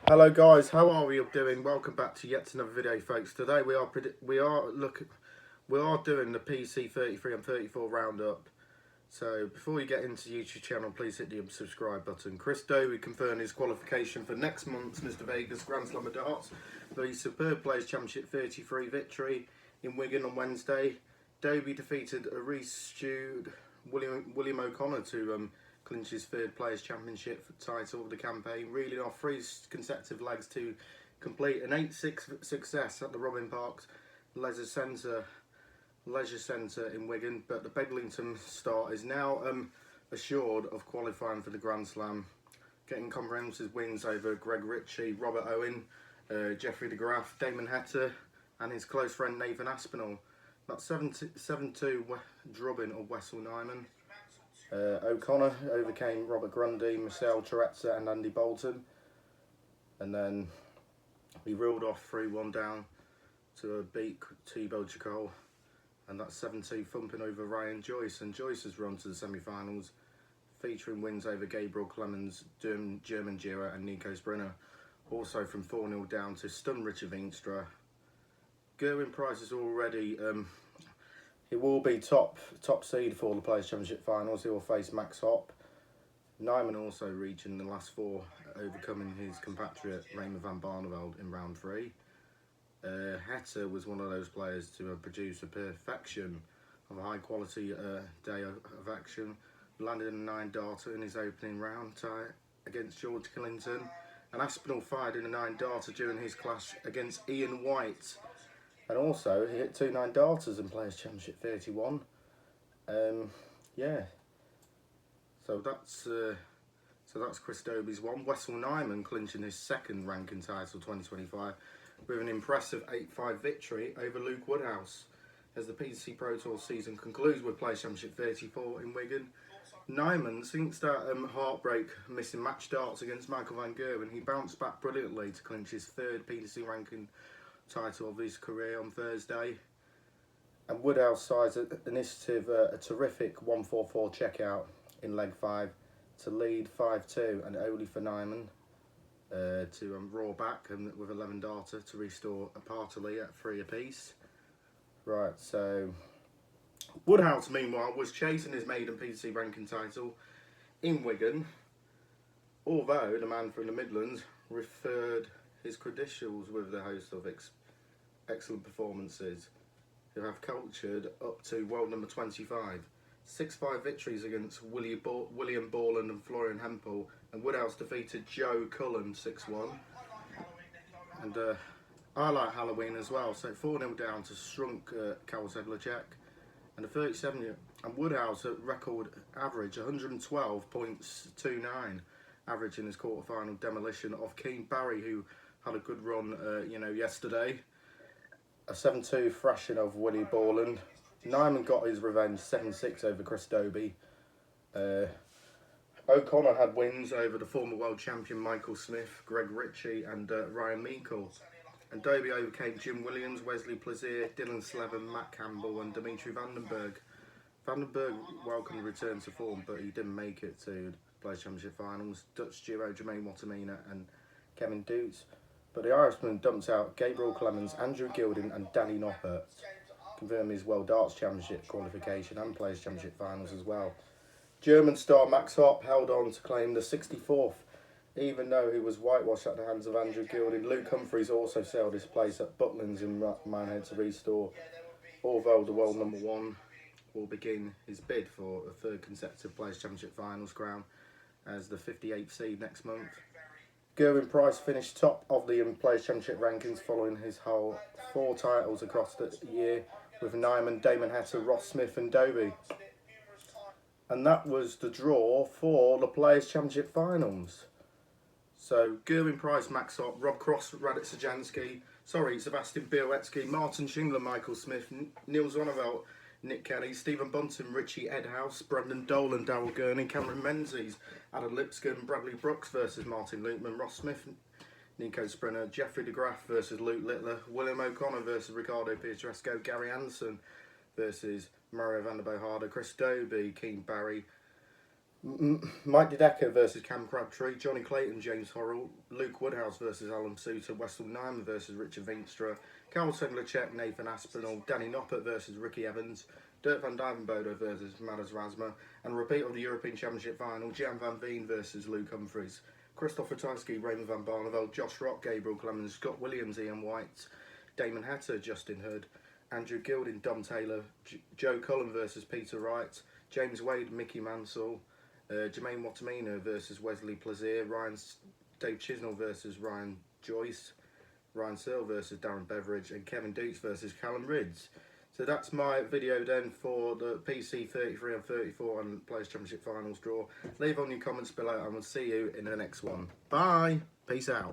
Hello guys, how are we all doing? Welcome back to yet another video, folks. Today we are doing the PC33 and 34 roundup. So before you get into the YouTube channel, please hit the subscribe button. Chris Dobey confirmed his qualification for next month's Mr. Vegas Grand Slam of Darts for the Superb Players Championship 33 victory in Wigan on Wednesday. Dobey defeated a restewed William O'Connor to clinch his third Players Championship title of the campaign, reeling off 3 consecutive legs to complete an 8-6 success at the Robin Parks Leisure Centre in Wigan. But the Bedlington star is now assured of qualifying for the Grand Slam, getting comprehensive wins over Greg Ritchie, Robert Owen, Jeffrey de Graaf, Damon Heta and his close friend Nathan Aspinall. That's 7-2 drubbing of Wessel Nijman. O'Connor overcame Robert Grundy, Michelle Terezza and Andy Bolton, and then he ruled off 3-1 down to beat Thibaut Chacol, and that's 7-2 thumping over Ryan Joyce. And Joyce has run to the semi-finals, featuring wins over Gabriel Clemens, German Gira and Nico Sprinter. Also from 4-0 down to stun Richard Veenstra. Gerwin Price is already he will be top seed for the Players Championship finals. He will face Max Hopp. Nijman also reaching the last 4, overcoming his compatriot Raymond van Barneveld in round 3. Heta was one of those players to produce a perfection of a high quality day of action. Landed a 9-darter in his opening round tie against George Clinton. And Aspinall fired in a 9-darter during his clash against Ian White. And also, he hit 2 9-darters in Players Championship 31. Yeah. So that's Chris Dobey's one. Wessel Nijman clinching his 2nd ranking title 2025 with an impressive 8-5 victory over Luke Woodhouse as the PC Pro Tour season concludes with Players Championship 34 in Wigan. Nijman, since that heartbreak missing match darts against Michael van Gerwen, he bounced back brilliantly to clinch his 3rd PDC ranking title of his career on Thursday. And Woodhouse sides initiative a terrific 1-4-4 checkout in leg 5 to lead 5-2, and only for Nijman to roar back and with 11-darter to restore a partily at 3 apiece. Right, so Woodhouse meanwhile was chasing his maiden PDC ranking title in Wigan, although the man from the Midlands referred his credentials with the host of excellent performances, who have cultured up to world number 25. 6-5 victories against William Borland and Florian Hempel, and Woodhouse defeated Joe Cullen 6-1. And I like Halloween as well, so 4-0 down to Shrunk Karol Sedlacek. And the 37-year and Woodhouse at record average 112.29 average in his quarterfinal demolition of Keane Barry, who had a good run yesterday. A 7-2 thrashing of Willie Borland. Nijman got his revenge 7-6 over Chris Dobey. O'Connor had wins over the former world champion Michael Smith, Greg Ritchie and Ryan Meikle. And Dobey overcame Jim Williams, Wesley Plaisir, Dylan Slevin, Matt Campbell and Dimitri Vandenberg. Vandenberg welcomed return to form, but he didn't make it to the Players Championship finals. Dutch duo Jermaine Wattamina and Kevin Dutz. But the Irishman dumped out Gabriel Clemens, Andrew Gilding and Danny Noppert, confirming his World Darts Championship qualification and Players Championship finals as well. German star Max Hopp held on to claim the 64th, even though he was whitewashed at the hands of Andrew Gilding. Luke Humphries also sailed his place at Butlins in Minehead to restore, although the world number 1 will begin his bid for a 3rd consecutive Players Championship finals crown as the 58th seed next month. Gerwin Price finished top of the Players Championship rankings following his whole 4 titles across the year with Nijman, Damon Heta, Ross Smith and Dobey. And that was the draw for the Players Championship finals. So Gerwin Price, Max Hopp, Rob Cross, Radek Sebastian Białecki, Martin Schindler, Michael Smith, Neil Zonneveld, Nick Kelly, Stephen Bunton, Richie Edhouse, Brendan Dolan, Darryl Gurney, Cameron Menzies, Adam Lipscomb, Bradley Brooks versus Martin Lukeman, Ross Smith, Nico Sprinter, Jeffrey de Graaf versus Luke Littler, William O'Connor versus Ricardo Pietrasco, Gary Anderson versus Mario van der Bohada, Chris Dobey, Keane Barry, Mike Dedecker versus Cam Crabtree, Johnny Clayton, James Horrell, Luke Woodhouse versus Alan Suter, Wessel Nijman versus Richard Veenstra, Carl Senglerchek, Nathan Aspinall, Danny Noppert versus Ricky Evans, Dirk van Dijvenbode versus Madas Razma, and a repeat of the European Championship final, Gian van Veen versus Luke Humphries. Christopher Tyski, Raymond van Barneveld, Josh Rock, Gabriel Clemens, Scott Williams, Ian White, Damon Hatter, Justin Hood, Andrew Gilding, Dom Taylor, Joe Cullen versus Peter Wright, James Wade, Mickey Mansell, Jermaine Watamina versus Wesley Plaisir, Dave Chisnell versus Ryan Joyce, Ryan Searle versus Darren Beveridge, and Kevin Dukes versus Callum Ridds. So that's my video then for the PC33 and 34 and Players Championship Finals draw. Leave on your comments below and we'll see you in the next one. Bye. Peace out.